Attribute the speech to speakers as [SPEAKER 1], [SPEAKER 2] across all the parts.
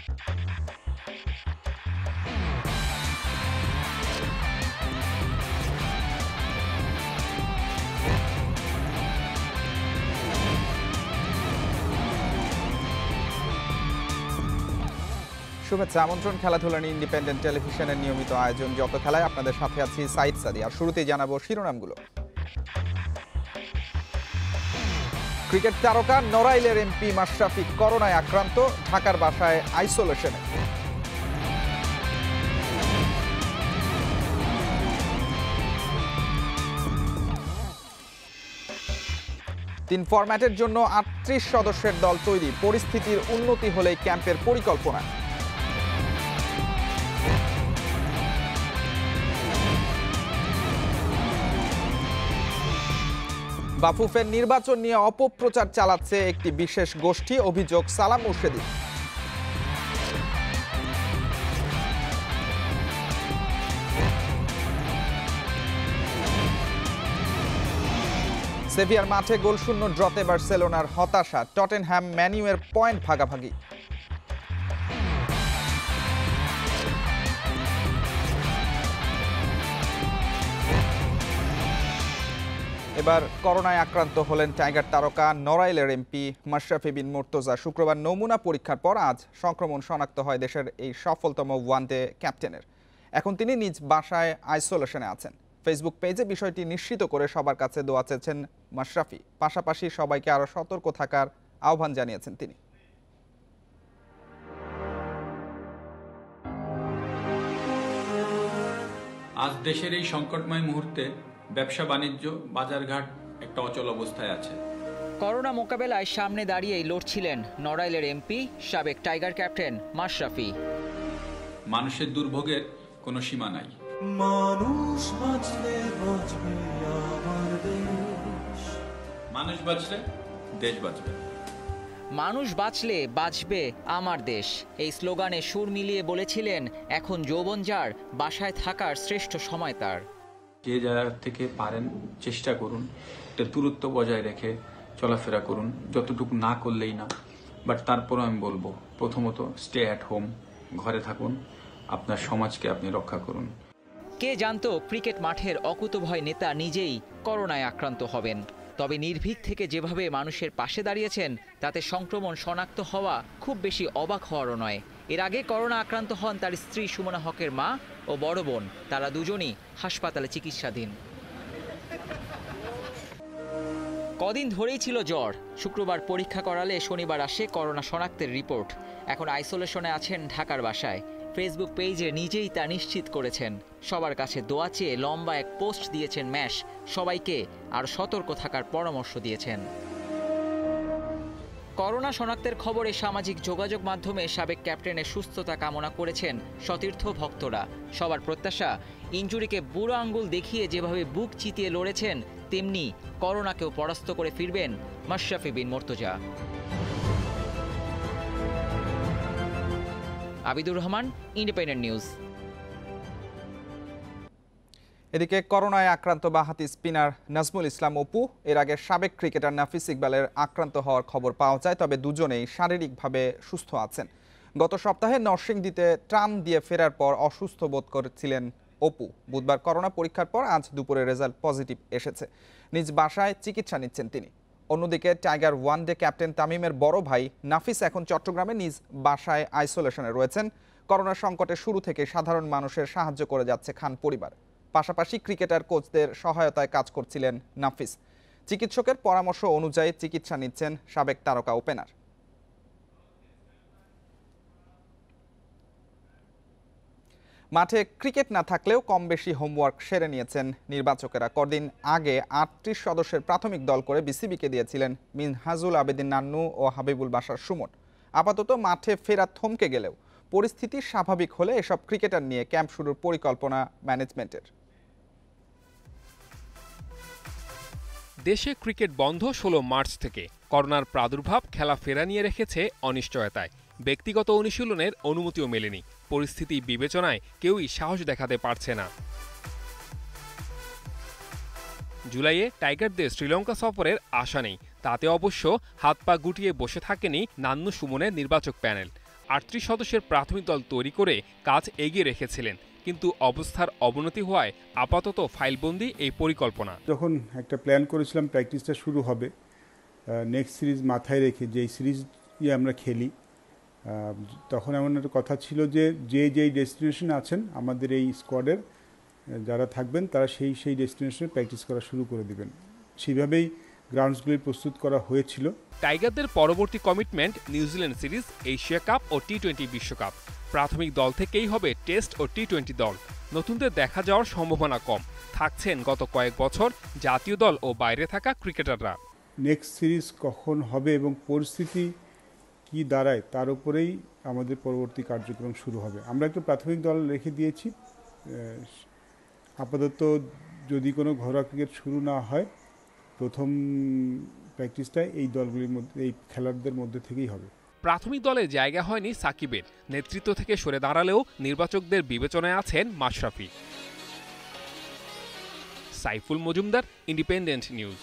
[SPEAKER 1] শুভেচ্ছা, আমন্ত্রণ খেলাধুলা নিয়ে ইন্ডিপেন্ডেন্ট টেলিভিশনের নিয়মিত আয়োজন যত খেলায় আপনাদের সাথে আছি সাইদ সাদি। আর শুরুতেই জানাবো শিরোনামগুলো। ক্রিকেট তারকা নড়াইলের এমপি মাশরাফি করোনায় আক্রান্ত, ঢাকার বাসায় আইসোলেশনে। তিন ফরম্যাটের জন্য ৩৮ সদস্যের দল তৈরি, পরিস্থিতির উন্নতি হলেই ক্যাম্পের পরিকল্পনা। বাফুফের নির্বাচন নিয়ে অপপ্রচার চালাচ্ছে একটি বিশেষ গোষ্ঠী, অভিযোগ সালাম মুর্শেদী। সেভিয়ার মাঠে গোলশূন্য ড্রতে বার্সেলোনার হতাশা, টটেনহ্যাম ম্যানিউয়ের পয়েন্ট ভাগাভাগি। এবার করোনায় আক্রান্ত হলেন টাইগার তারকা নড়াইলের এমপি মাশরাফি বিন মুর্তজা। শুক্রবার নমুনা পরীক্ষার পর আজ সংক্রমণ শনাক্ত হয় দেশের এই সফলতম ওয়ানডে ক্যাপ্টেনের। এখন তিনি নিজ বাসায় আইসোলেশনে আছেন। ফেসবুক পেজে বিষয়টি নিশ্চিত করে সবার কাছে দোয়া চেয়েছেন মাশরাফি, পাশাপাশি সবাইকে আরও সতর্ক থাকার আহ্বান জানিয়েছেন তিনি।
[SPEAKER 2] আজ দেশের এই সংকটময় মুহূর্তে ব্যবসা বাণিজ্য বাজারঘাট একটা অচল অবস্থায় আছে।
[SPEAKER 3] করোনা মোকাবেলায় সামনে দাঁড়িয়েই লড়ছিলেন নড়াইলের এমপি সাবেক টাইগার ক্যাপ্টেন মাশরাফি।
[SPEAKER 2] মানুষের দুর্ভোগের কোনো সীমা নাই। মানুষ বাঁচলে দেশ বাঁচবে।
[SPEAKER 3] মানুষ বাঁচলে বাঁচবে আমার দেশ, এই স্লোগানে সুর মিলিয়ে বলেছিলেন এখন যৌবন যার, বাসায় থাকার শ্রেষ্ঠ সময় তার।
[SPEAKER 2] যে জায়গা থেকে পারেন চেষ্টা করুন, একটা দূরত্ব বজায় রেখে চলাফেরা করুন, যতটুকু না করলেই না। বাট তারপরও আমি বলবো, প্রথমত স্টে অ্যাট হোম, ঘরে থাকুন, আপনার সমাজকে আপনি রক্ষা করুন।
[SPEAKER 3] কে জানতো ক্রিকেট মাঠের অকুতভয় নেতা নিজেই করোনায় আক্রান্ত হবেন। তবে নির্ভীক থেকে যেভাবে মানুষের পাশে দাঁড়িয়েছেন তাতে সংক্রমণ শনাক্ত হওয়া খুব বেশি অবাক হওয়ারও নয়। এর আগে করোনা আক্রান্ত হন তার স্ত্রী সুমনা হকের মা ও বড় বোন, তারা দুজনই হাসপাতালে চিকিৎসাধীন। কদিন ধরেই ছিল জ্বর, শুক্রবার পরীক্ষা করালে শনিবার আসে করোনা শনাক্তের রিপোর্ট। এখন আইসোলেশনে আছেন ঢাকার বাসায়। ফেসবুক পেজে নিজেই তা নিশ্চিত করেছেন। সবার কাছে দোয়া চেয়ে লম্বা এক পোস্ট দিয়েছেন ম্যাশ, সবাইকে আর সতর্ক থাকার পরামর্শ দিয়েছেন। করোনা শনাক্তের খবরে সামাজিক যোগাযোগ মাধ্যমে সাবেক ক্যাপ্টেনের সুস্থতা কামনা করেছেন সতীর্থ ভক্তরা। সবার প্রত্যাশা, ইনজুরিকে বুড়ো আঙ্গুল দেখিয়ে যেভাবে বুক চিতিয়ে লড়েছেন তেমনি করোনাকেও পরাস্ত করে ফিরবেন মাশরাফি বিন মুর্তজা। Abidur Rahman, Independent News.
[SPEAKER 1] এদিকে করোনায় আক্রান্ত বাঁহাতি স্পিনার নাজমুল ইসলাম অপু, এর আগে সাবেক ক্রিকেটার নাফিস ইকবালের আক্রান্ত হওয়ার খবর পাওয়া যায়, তবে দুজনেই শারীরিকভাবে সুস্থ আছেন। গত সপ্তাহে নরসিংদীতে ট্রাম দিয়ে ফেরার পর অসুস্থ বোধ করেছিলেন অপু। বুধবার করোনা পরীক্ষার পর আজ দুপুরে রেজাল্ট পজিটিভ এসেছে। নিজ বাসায় চিকিৎসা নিচ্ছেন তিনি। অন্যদিকে টাইগার ওয়ানডে ক্যাপ্টেন তামিমের বড় ভাই নাফিস এখন চট্টগ্রামে নিজ বাসায় আইসোলেশনে রয়েছেন। করোনা সংকটের শুরু থেকে সাধারণ মানুষের সাহায্য করে যাচ্ছে খান পরিবার। পাশাপাশি ক্রিকেটার কোচদের সহায়তায় কাজ করছিলেন নাফিস। চিকিৎসকের পরামর্শ অনুযায়ী চিকিৎসা নিচ্ছেন সাবেক তারকা ওপেনার। মাঠে ক্রিকেট না থাকলেও কম বেশি হোমওয়ার্ক সেরে নিয়েছেন নির্বাচকেরা। কদিন আগে ৩৮ সদস্যের প্রাথমিক দল করে বিসিবিকে দিয়েছিলেন মিনহাজুল আবেদিন নান্নু ও হাবিবুল বাশার সুমন। আপাতত মাঠে ফেরা থমকে গেলেও পরিস্থিতি স্বাভাবিক হলে এসব ক্রিকেটার নিয়ে ক্যাম্প শুরুর পরিকল্পনা ম্যানেজমেন্টের।
[SPEAKER 4] দেশে ক্রিকেট বন্ধ ১৬ মার্চ থেকে। করোনার প্রাদুর্ভাব খেলা ফেরা নিয়ে রেখেছে অনিশ্চয়তায়। ব্যক্তিগত অনুশীলনের অনুমতিও মেলেনি। পরিস্থিতি বিবেচনায় কেউই সাহস দেখাতে পারছে না। জুলাইয়ে টাইগারদের শ্রীলঙ্কা সফরের আশা নেই, তাতে অবশ্য হাত পা গুটিয়ে বসে থাকেনি নান্নু সুমনের নির্বাচক প্যানেল। 38 সদস্যের প্রাথমিক দল তৈরি করে কাজ এগিয়ে রেখেছিলেন, কিন্তু অবস্থার অবনতি হওয়ায় আপাতত ফাইলবন্দি এই পরিকল্পনা।
[SPEAKER 5] যখন একটা প্ল্যান করেছিলাম প্র্যাকটিসটা শুরু হবে নেক্সট সিরিজ মাথায় রেখে, যেই সিরিজ আমরা খেলি, তখন এমন একটা কথা ছিল যে যেই ডেস্টিনেশন আছেন আমাদের এই স্কোয়াডের যারা থাকবেন তারা সেই ডেস্টিনেশনে প্র্যাকটিস করা শুরু করে দিবেন। সেইভাবেই গ্রাউন্ডসগুলি প্রস্তুত করা হয়েছিল।
[SPEAKER 4] টাইগারদের পরবর্তী commitment New Zealand series, Asia Cup ও টি-20 বিশ্বকাপ। প্রাথমিক দল থেকেই হবে টেস্ট ও টি-20 দল। নতুনদের দেখা যাওয়ার সম্ভাবনা কম। থাকছেন গত কয়েক বছর জাতীয় দল ও বাইরে থাকা ক্রিকেটাররা।
[SPEAKER 5] নেক্সট সিরিজ কখন হবে এবং পরিস্থিতি কি দাঁড়ায় তার উপরেই আমাদের পরবর্তী কার্যক্রম শুরু হবে। আমরা একটা প্রাথমিক দল রেখে দিয়েছি। আপাতত যদি কোনো ঘরোয়া ক্রিকেট শুরু না হয়, প্রথম প্র্যাকটিসটা এই দলগুলির মধ্যে, এই খেলোয়াড়দের মধ্যে থেকেই হবে।
[SPEAKER 4] প্রাথমিক দলে জায়গা হয়নি সাকিবের। নেতৃত্ব থেকে সরে দাঁড়ালেও নির্বাচকদের বিবেচনায় আছেন মাশরাফি। Saiful Majumder, Independent News.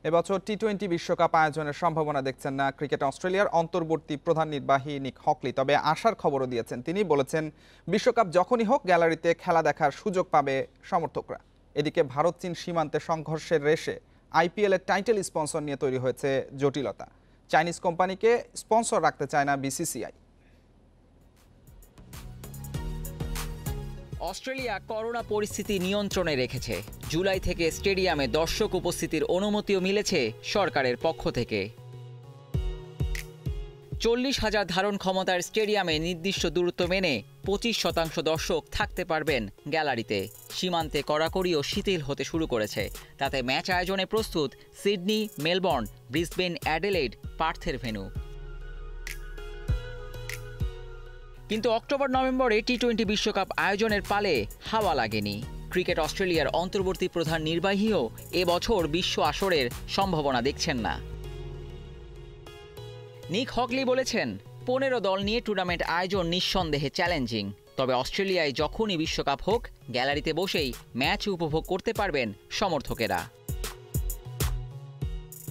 [SPEAKER 1] এবছর টি-20 বিশ্বকাপ আয়োজনের সম্ভাবনা দেখছেন না ক্রিকেট অস্ট্রেলিয়ার অন্তর্বর্তী প্রধান নির্বাহী নিক হকলি। তবে আশার খবরও দিয়েছেন তিনি। বলেছেন, বিশ্বকাপ যখনই হোক গ্যালারিতে খেলা দেখার সুযোগ পাবে সমর্থকরা। এদিকে ভারত চীন সীমান্তে সংঘর্ষের রেশে আইপিএল এর টাইটেল স্পন্সর নিয়ে তৈরি হয়েছে জটিলতা। চাইনিজ কোম্পানিকে স্পন্সর রাখতে চায় না বিসিসিআই।
[SPEAKER 3] অস্ট্রেলিয়া করোনা পরিস্থিতি নিয়ন্ত্রণে রেখেছে। জুলাই থেকে স্টেডিয়ামে দর্শক উপস্থিতির অনুমতিও মিলেছে সরকারের পক্ষ থেকে। 40,000 ধারণ ক্ষমতার স্টেডিয়ামে নির্দিষ্ট দূরত্ব মেনে 25% দর্শক থাকতে পারবেন গ্যালারিতে। সীমান্তে কড়াকড়িও শিথিল হতে শুরু করেছে। তাতে ম্যাচ আয়োজনে প্রস্তুত সিডনি, মেলবোর্ন, ব্রিসবেন, অ্যাডিলেড, পার্থের ভেন্যু। কিন্তু অক্টোবর-নভেম্বরে টি-20 বিশ্বকাপ আয়োজনের পালে হাওয়া লাগেনি। ক্রিকেট অস্ট্রেলিয়ার অন্তর্বর্তী প্রধান নির্বাহীও এবছর বিশ্ব আসরের সম্ভাবনা দেখছেন না। নিক হকলি বলেছেন, 15 দল নিয়ে টুর্নামেন্ট আয়োজন নিঃসন্দেহে চ্যালেঞ্জিং। তবে অস্ট্রেলিয়ায় যখনই বিশ্বকাপ হোক, গ্যালারিতে বসেই ম্যাচ উপভোগ করতে পারবেন সমর্থকেরা।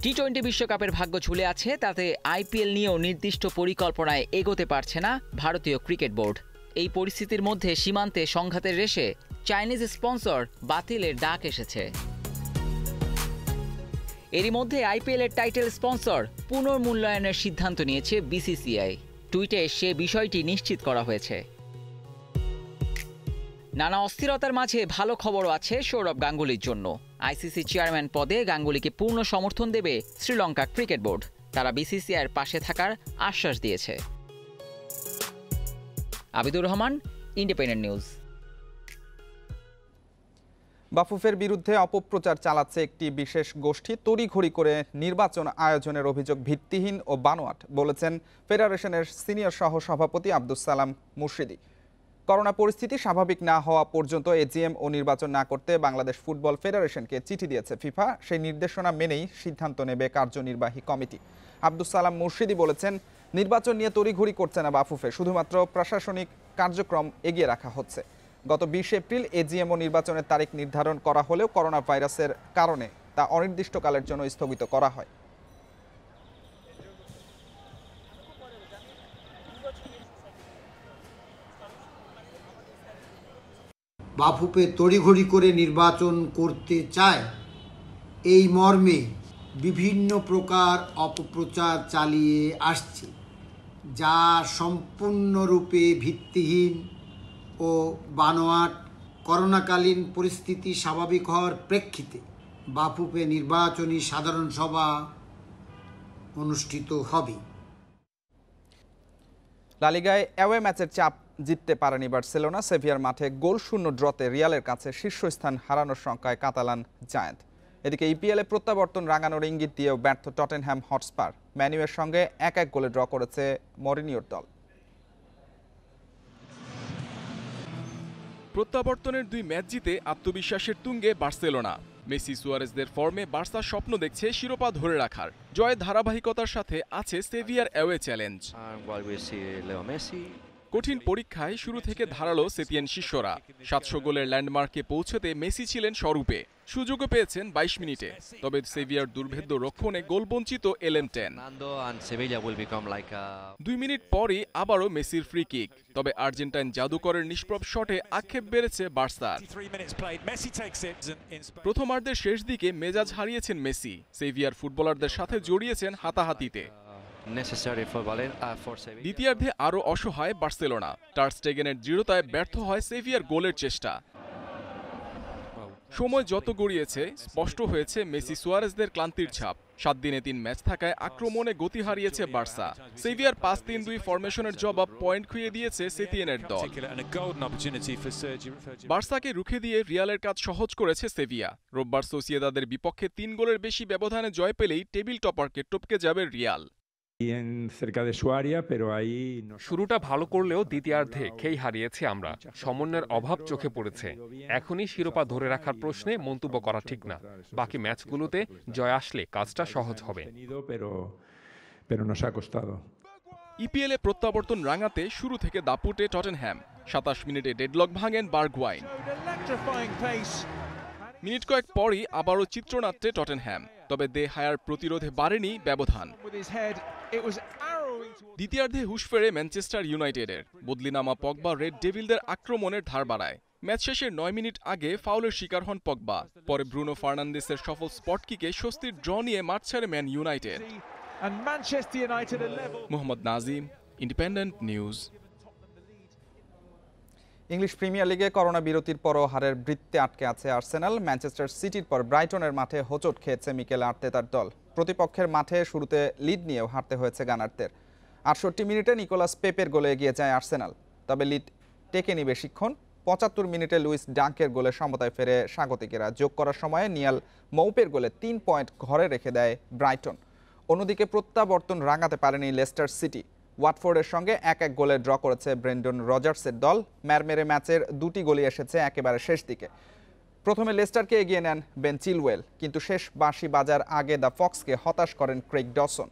[SPEAKER 3] টি-20 বিশ্বকাপের ভাগ্য ঝুলে আছে, তাতে আইপিএল নিয়েও নির্দিষ্ট পরিকল্পনায় এগোতে পারছে না ভারতীয় ক্রিকেট বোর্ড। এই পরিস্থিতির মধ্যে সীমান্তে সংঘাতের রেশে চাইনিজ স্পন্সর বাতিলের ডাক এসেছে। এরই মধ্যে আইপিএল এর টাইটেল স্পন্সর পুনর্মূল্যায়নের সিদ্ধান্ত নিয়েছে বিসিসিআই। টুইটে সে বিষয়টি নিশ্চিত করা হয়েছে। নানা অস্থিরতার মাঝে ভালো খবরও আছে সৌরভ গাঙ্গুলির জন্য। আইসিসি চেয়ারম্যান পদে গাঙ্গুলিকে পূর্ণ সমর্থন দেবে শ্রীলঙ্কা ক্রিকেট বোর্ড। তারা বিসিসিআইয়ের পাশে থাকার আশ্বাস দিয়েছে। Abidur Rahman, Independent News.
[SPEAKER 1] বাফুফের বিরুদ্ধে অপপ্রচার চালাচ্ছে একটি বিশেষ গোষ্ঠী। তড়িঘড়ি করে নির্বাচন আয়োজনের অভিযোগ ভিত্তিহীন ও বানোয়াট, বলেছেন ফেডারেশনের সিনিয়র সহ সভাপতি আব্দুস সালাম মুর্শিদি। করোনা পরিস্থিতি স্বাভাবিক না হওয়া পর্যন্ত এজিএম ও নির্বাচন না করতে বাংলাদেশ ফুটবল ফেডারেশনকে চিঠি দিয়েছে ফিফা। সেই নির্দেশনা মেনেই সিদ্ধান্ত নেবে কার্যনির্বাহী কমিটি। আব্দুস সালাম মুর্শিদি বলেছেন, নির্বাচন নিয়ে তড়িঘড়ি করছে না বাফুফে, শুধুমাত্র প্রশাসনিক কার্যক্রম এগিয়ে রাখা হচ্ছে। গত 20 এপ্রিল এজিএম ও নির্বাচনের তারিখ নির্ধারণ করা হলেও করোনা ভাইরাসের কারণে তা অনির্দিষ্টকালের জন্য স্থগিত করা হয়।
[SPEAKER 6] বাফুফে তড়িঘড়ি করে নির্বাচন করতে চায়, এই মর্মে বিভিন্ন প্রকার অপপ্রচার চালিয়ে আসছে, যা সম্পূর্ণরূপে ভিত্তিহীন ও বানোয়াট। করোনাকালীন পরিস্থিতি স্বাভাবিক হওয়ার প্রেক্ষিতে বাফুফে নির্বাচনী সাধারণ সভা অনুষ্ঠিত হবে।
[SPEAKER 1] লা লিগায় অ্যাওয়ে ম্যাচের চাপ জিততে পারেনি বার্সেলোনা। সেভিয়ার মাঠে গোলশূন্য ড্রতে রিয়ালের কাছে শীর্ষস্থান হারানোর শঙ্কায় কাতালান জায়ান্ট। এদিকে ইপিএলে প্রত্যাবর্তন রাঙানোর ইঙ্গিত দিয়েও ব্যর্থ টটেনহ্যাম হটস্পার। ম্যানুয়ের সঙ্গে 1-1 গোলে ড্র করেছে মরিনিওর দল।
[SPEAKER 7] প্রত্যাবর্তনের 2 ম্যাচ জিতে আত্মবিশ্বাসের তুঙ্গে বার্সেলোনা। মেসি সুয়ারেজদের ফর্মে বার্সা স্বপ্ন দেখছে শিরোপা ধরে রাখার। জয়ের ধারাবাহিকতার সাথে আছে সেভিয়ার অ্যাওয়ে চ্যালেঞ্জ। কঠিন পরীক্ষায় শুরু থেকে ধারালো সেতিয়ান শিষ্যরা। 700 গোলের ল্যান্ডমার্কে পৌঁছতে মেসি ছিলেন স্বরূপে। সুযোগও পেয়েছেন 22 মিনিটে, তবে সেভিয়ার দুর্ভেদ্য রক্ষণে গোলবঞ্চিত এলেন10। 2 মিনিট পরই আবারও মেসির ফ্রি কিক, তবে আর্জেন্টাইন জাদুকরের নিষ্প্রভ শটে আক্ষেপ বেড়েছে বার্সার। প্রথমার্ধের শেষ দিকে মেজাজ হারিয়েছেন মেসি, সেভিয়ার ফুটবলারদের সাথে জড়িয়েছেন হাতাহাতিতে। দ্বিতীয়ার্ধে আরও অসহায় বার্সেলোনা, টার স্টেগেনের দৃঢ়তায় ব্যর্থ হয় সেভিয়ার গোলের চেষ্টা। সময় যত গড়িয়েছে স্পষ্ট হয়েছে মেসি সুয়ারেজদের ক্লান্তির ছাপ। 7 দিনে 3 ম্যাচ থাকায় আক্রমণে গতি হারিয়েছে বার্সা। সেভিয়ার 5-3-2 ফরমেশনের জবাব পয়েন্ট খুইয়ে দিয়েছে সেতিয়ানের দল। বার্সাকে রুখে দিয়ে রিয়ালের কাজ সহজ করেছে সেভিয়া। রোববার সোসিয়েদাদের বিপক্ষে 3 গোলের বেশি ব্যবধানে জয় পেলেই টেবিল টপারকে টপকে যাবে রিয়াল।
[SPEAKER 4] শুরুটা ভালো করলেও দ্বিতীয়ার্ধে খেই হারিয়েছি আমরা। সমন্বয়ের অভাব চোখে পড়েছে। এখনই শিরোপা ধরে রাখার প্রশ্নে মন্তব্য করা ঠিক না। বাকি ম্যাচগুলোতে জয় আসলে কাজটা সহজ হবে।
[SPEAKER 7] ইপিএলে প্রত্যাবর্তন রাঙাতে শুরু থেকে দাপুটে টটেনহ্যাম। 27 মিনিটে ডেডলক ভাঙেন বার্গওয়াইন। মিনিট কয়েক পরই আবারও চিত্রনাট্যে টটেনহ্যাম, তবে দে হায়ার প্রতিরোধে বাড়েনি ব্যবধান। দ্বিতীয়ার্ধে হুঁশ ফেরে ম্যানচেস্টার ইউনাইটেডের। বদলি নামা পগবা রেড ডেভিলদের আক্রমণের ধার বাড়ায়। ম্যাচ শেষের 9 মিনিট আগে ফাউলের শিকার হন পগবা। পরে ব্রুনো ফার্নান্দেসের সফল স্পট কিকে স্বস্তির ড্র নিয়ে মাঠ ছাড়ে man United. Mohammad Nazim, independent news.
[SPEAKER 1] English premier লিগে করোনা বিরতির পরও হারের বৃত্তে আটকে আছে আর্সেনাল। ম্যানচেস্টার সিটির পর ব্রাইটনের মাঠে হোঁচট খেয়েছে মিকেল আর্তেতার দল। প্রতিপক্ষের মাঠে শুরুতে লিড নিয়েও হারতে হয়েছে গানারদের। 68 মিনিটে নিকোলাস পেপের গোলে এগিয়ে যায় আর্সেনাল, তবে লিড টেকেনি বেশিক্ষণ। 75 মিনিটে লুইস ডাঙ্কের গোলে সমতায় ফেরে স্বাগতিকেরা। যোগ করার সময়ে নিয়াল মৌপের গোলে 3 পয়েন্ট ঘরে রেখে দেয় ব্রাইটন। অন্যদিকে প্রত্যাবর্তন রাঙাতে পারেনি লেস্টার সিটি। ওয়াটফোর্ডের সঙ্গে 1-1 গোলে ড্র করেছে ব্রেন্ডন রজার্সের দল। ম্যারমেরে ম্যাচের 2টি গোলই এসেছে একেবারে শেষ দিকে। প্রথমে লেস্টারকে এগিয়ে নেন বেন চিলওয়েল, কিন্তু শেষ বাঁশি বাজার আগে দ্য ফক্সকে হতাশ করেন ক্রেইগ ডসন।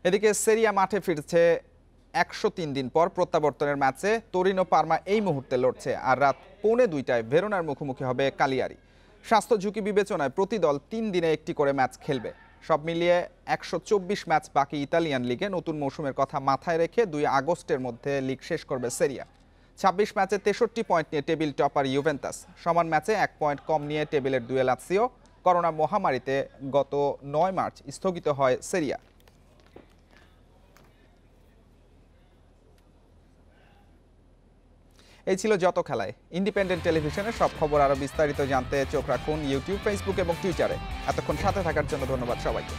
[SPEAKER 1] এদিকে সেরিয়া মাঠে ফিরছে 103 দিন পর। প্রত্যাবর্তনের ম্যাচে তোরিনো পার্মা এই মুহূর্তে লড়ছে, আর রাত 1:45 ভেরোনার মুখোমুখি হবে কালিয়ারি। স্বাস্থ্য ঝুঁকি বিবেচনায় প্রতি দল 3 দিনে একটি করে ম্যাচ খেলবে। সব মিলিয়ে 124 ম্যাচ বাকি ইতালিয়ান লিগে। নতুন মৌসুমের কথা মাথায় রেখে 2 আগস্টের মধ্যে লিগ শেষ করবে সেরিয়া। 26 ম্যাচে 63 পয়েন্ট নিয়ে টেবিল টপার ইউভেন্টাস। সমান ম্যাচে 1 পয়েন্ট কম নিয়ে টেবিলের 2 লাৎসিও। করোনা মহামারীতে গত 9 মার্চ স্থগিত হয় সেরিয়া। এই ছিল যত খেলায়। ইন্ডিপেন্ডেন্ট টেলিভিশনের সব খবর আরো বিস্তারিত জানতে চোখ রাখুন ইউটিউব, ফেসবুক এবং টুইটারে। এতক্ষণ সাথে থাকার জন্য ধন্যবাদ সবাইকে।